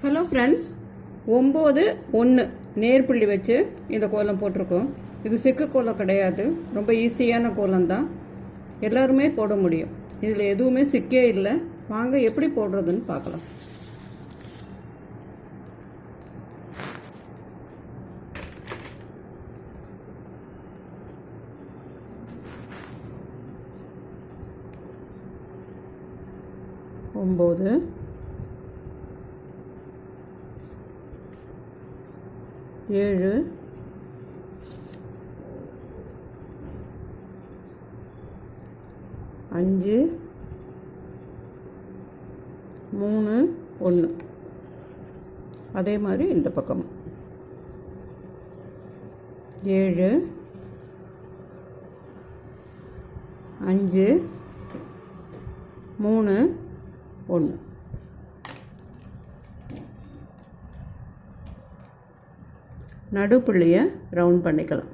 Hello friends, 9 1 நேர்புள்ளி வச்சு இந்த கோலம் போட்டிருக்கோம். இது சிக்கு கோலம் கிடையாது, ரொம்ப ஈஸியான கோலம் தான், எல்லாருமே போட முடியும். இதில் எதுவுமே சிக்கே இல்லை. வாங்க எப்படி போடுறதுன்னு பார்க்கலாம். ஒம்பது, 7, 5, 3, 1. அதே மாதிரி இந்த பக்கம் 7, 5, 3, 1. நடுப்புள்ளியை ரவுண்ட் பண்ணிக்கலாம்.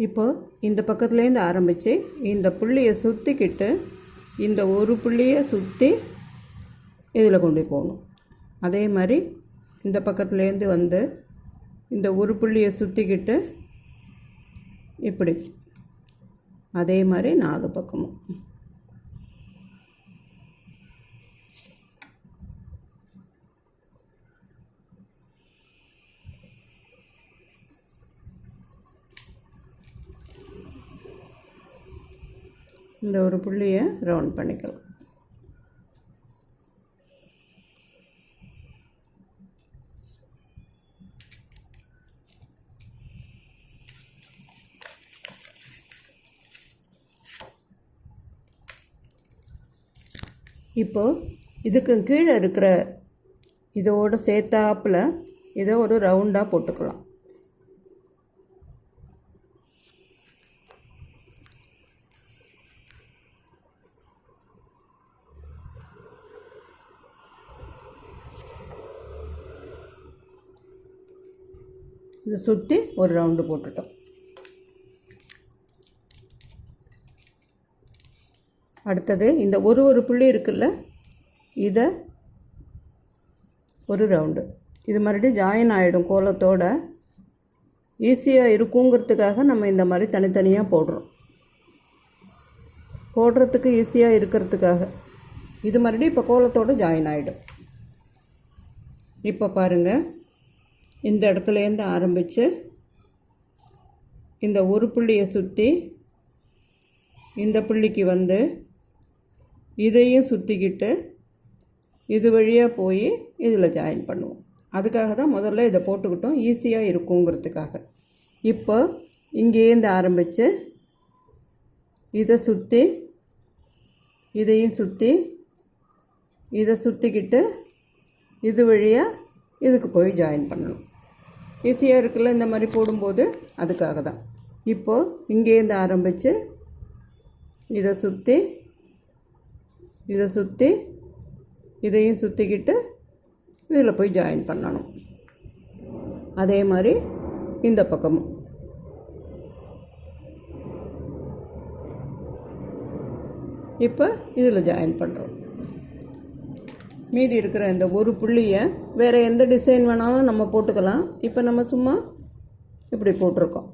இப்போ இந்த பக்கத்துலேருந்து ஆரம்பித்து இந்த புள்ளியை சுற்றிக்கிட்டு இந்த ஒரு புள்ளியை சுற்றி இதில் கொண்டு போகணும். அதே மாதிரி இந்த பக்கத்துலேருந்து வந்து இந்த ஒரு புள்ளியை சுற்றிக்கிட்டு இப்படி, அதே மாதிரி 4 பக்கமும். இந்த ஒரு புள்ளியை ரவுண்ட் பண்ணிக்கலாம். இப்போது இதுக்கு கீழே இருக்கிற இதோடு சேர்த்தாப்பில் இதை ஒரு ரவுண்டாக போட்டுக்கலாம். இதை சுற்றி ஒரு ரவுண்டு போட்டுட்டோம். அடுத்தது இந்த ஒரு புள்ளி இருக்குல்ல, இதை ஒரு ரவுண்டு. இது மறுபடியும் ஜாயின் ஆகிடும் கோலத்தோட. ஈஸியாக இருக்குங்கிறதுக்காக நம்ம இந்த மாதிரி தனித்தனியாக போடுறோம். போடுறதுக்கு ஈஸியாக இருக்கிறதுக்காக இது மறுபடியும் இப்போ கோலத்தோடு ஜாயின் ஆகிடும். இப்போ பாருங்கள், இந்த இடத்துலேருந்து ஆரம்பித்து இந்த ஒரு புள்ளியை சுற்றி இந்த புள்ளிக்கு வந்து இதையும் சுற்றிக்கிட்டு இது வழியாக போய் இதில் ஜாயின் பண்ணுவோம். அதுக்காக தான் முதல்ல இதை போட்டுக்கிட்டோம், ஈஸியாக இருக்குங்கிறதுக்காக. இப்போ இங்கேருந்து ஆரம்பித்து இதை சுற்றி இதையும் சுற்றி இதை சுற்றிக்கிட்டு இது வழியாக இதுக்கு போய் ஜாயின் பண்ணணும். ஈஸியாக இருக்குல்ல இந்த மாதிரி போடும்போது, அதுக்காக தான். இப்போது இங்கேருந்து ஆரம்பித்து இதை சுற்றி இதையும் சுற்றிக்கிட்டு இதில் போய் ஜாயின் பண்ணணும். அதே மாதிரி இந்த பக்கமும். இப்போ இதில் ஜாயின் பண்ணுறோம். மீதி இருக்கிற இந்த ஒரு புள்ளியை வேறு எந்த டிசைன் வேணாலும் நம்ம போட்டுக்கலாம். இப்போ நம்ம சும்மா இப்படி போட்டிருக்கோம்.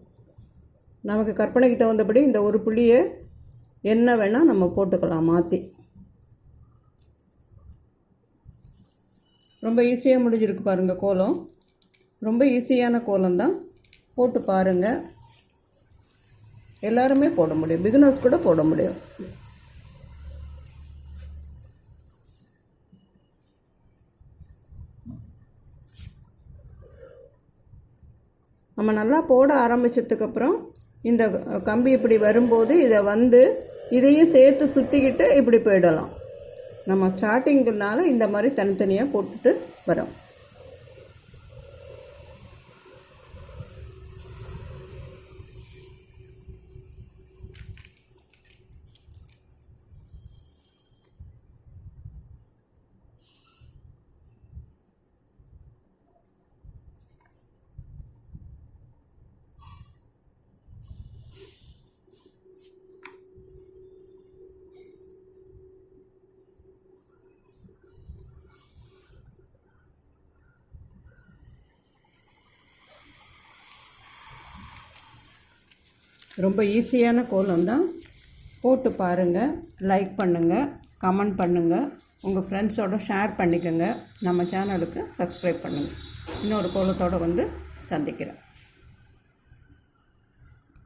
நமக்கு கற்பனைக்கு தகுந்தபடி இந்த ஒரு புள்ளியை என்ன வேணால் நம்ம போட்டுக்கலாம் மாற்றி. ரொம்ப ஈஸியாக முடிஞ்சிருக்கு பாருங்கள் கோலம். ரொம்ப ஈஸியான கோலம்தான், போட்டு பாருங்கள். எல்லாருமே போட முடியும், பிகினர்ஸ் கூட போட முடியும். நம்ம நல்லா போட ஆரம்பித்ததுக்கப்புறம் இந்த கம்பி இப்படி வரும்போது இதை வந்து இதையும் சேர்த்து சுற்றிக்கிட்டு இப்படி போயிடலாம். நம்ம ஸ்டார்டிங்குனால இந்த மாதிரி தனித்தனியாக போட்டுட்டு வரோம். ரொம்ப ஈஸியான கோலம் தான். போட்டு பாருங்கள், லைக் பண்ணுங்கள், கமெண்ட் பண்ணுங்கள், உங்கள் ஃப்ரெண்ட்ஸோடு ஷேர் பண்ணிக்கோங்க. நம்ம சேனலுக்கு சப்ஸ்கிரைப் பண்ணுங்கள். இன்னொரு கோலத்தோடு வந்து சந்திக்கிறேன்.